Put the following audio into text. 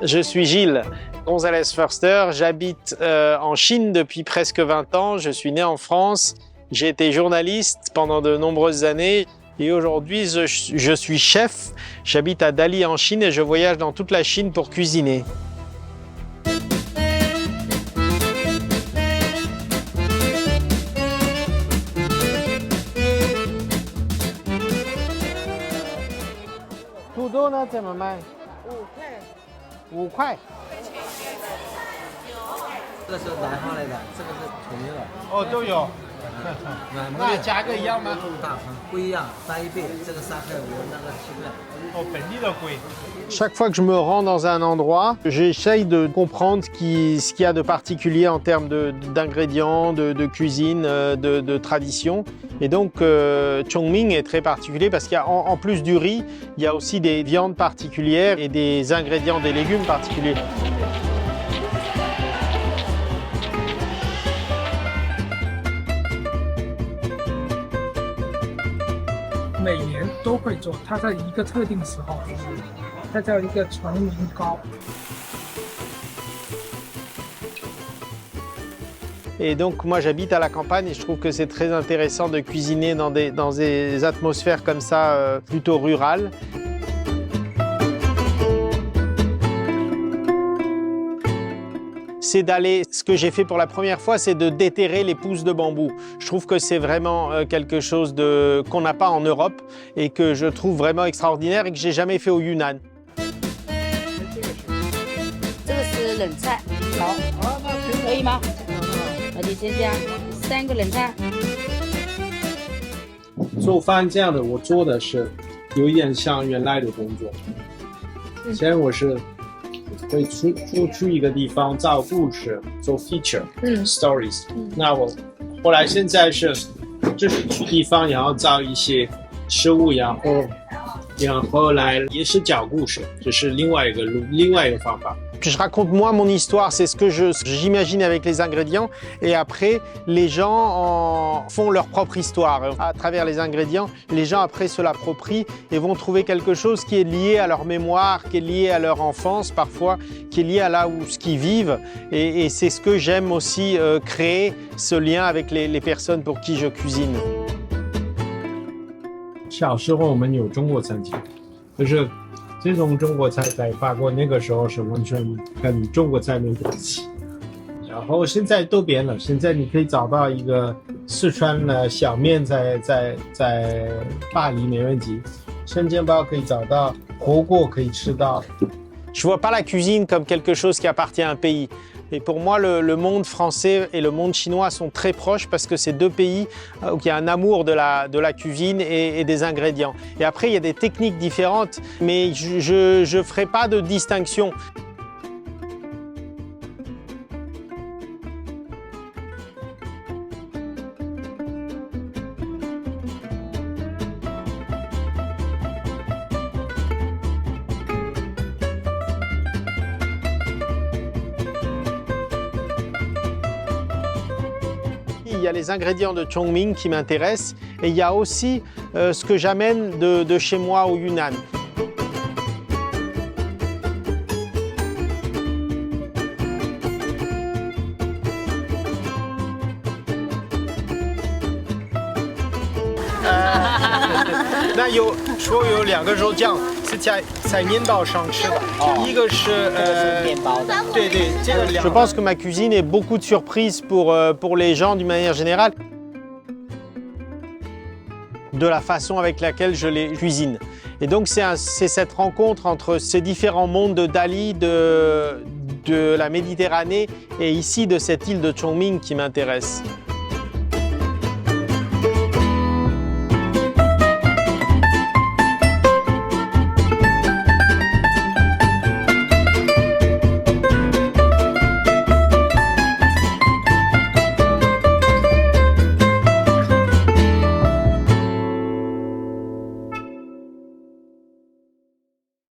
Je suis Gilles Gonzalez Förster, j'habite en Chine depuis presque 20 ans, je suis né en France, j'ai été journaliste pendant de nombreuses années et aujourd'hui je suis chef, j'habite à Dali en Chine et je voyage dans toute la Chine pour cuisiner. Tout呢怎么卖？5块。这个是南方来的，这个是重庆的。哦，都有。那价格一样吗？大盘不一样，3倍，这个3块5，那个7块。哦，本地的贵。Chaque fois que je me rends dans un endroit, j'essaye de comprendre ce qu'il y a de particulier en termes d'ingrédients, de cuisine, de tradition. Et donc, Chongming est très particulier parce qu'il y a, en plus du riz, il y a aussi des viandes particulières et des ingrédients, des légumes particuliers. 每年都会做，它在一个特定时候，它叫一个崇明糕。Et donc moi j'habite à la campagne et je trouve que c'est très intéressant de cuisiner dans des atmosphères comme ça, plutôt rurales. C'est d'aller, ce que j'ai fait pour la première fois, c'est de déterrer les pousses de bambou. Je trouve que c'est vraiment quelque chose qu'on n'a pas en Europe et que je trouve vraiment extraordinaire et que j'ai jamais fait au Yunnan. 这个是冷菜，好，可以吗？那就先这样，3个冷菜。做饭这样的，我做的是有一点像原来的工作。现在我是会出去一个地方找故事，做 feature，stories。那我后来现在是就是去地方，然后找一些食物，然后来也是讲故事，这是另外一个路，另外一个方法。Je raconte moi mon histoire, c'est ce que j'imagine avec les ingrédients et après les gens font leur propre histoire. À travers les ingrédients, les gens après se l'approprient et vont trouver quelque chose qui est lié à leur mémoire, qui est lié à leur enfance parfois, qui est lié à là où ce qu'ils vivent et c'est ce que j'aime aussi créer, ce lien avec les personnes pour qui je cuisine. 小时候我们有中国餐厅，就是这种中国菜在法国那个时候是完全跟中国菜没关系，然后现在都变了。现在你可以找到一个四川的小面在巴黎没问题，生煎包可以找到，火锅可以吃到。Je vois pas la cuisine comme quelque chose qui appartient à un pays. Et pour moi, le monde français et le monde chinois sont très proches parce que c'est deux pays où il y a un amour de la cuisine et des ingrédients. Et après, il y a des techniques différentes, mais je ne ferai pas de distinction. Il y a les ingrédients de Chongming qui m'intéressent et il y a aussi ce que j'amène de chez moi au Yunnan.那说有2个肉酱是在面包上吃的，一个是面包的，对对，这个Je pense que ma cuisine est beaucoup de surprises pour les gens d'une manière générale, de la façon avec laquelle je les cuisine. Et donc c'est cette rencontre entre ces différents mondes de Dali, de la Méditerranée et ici de cette île de Chongming qui m'intéresse.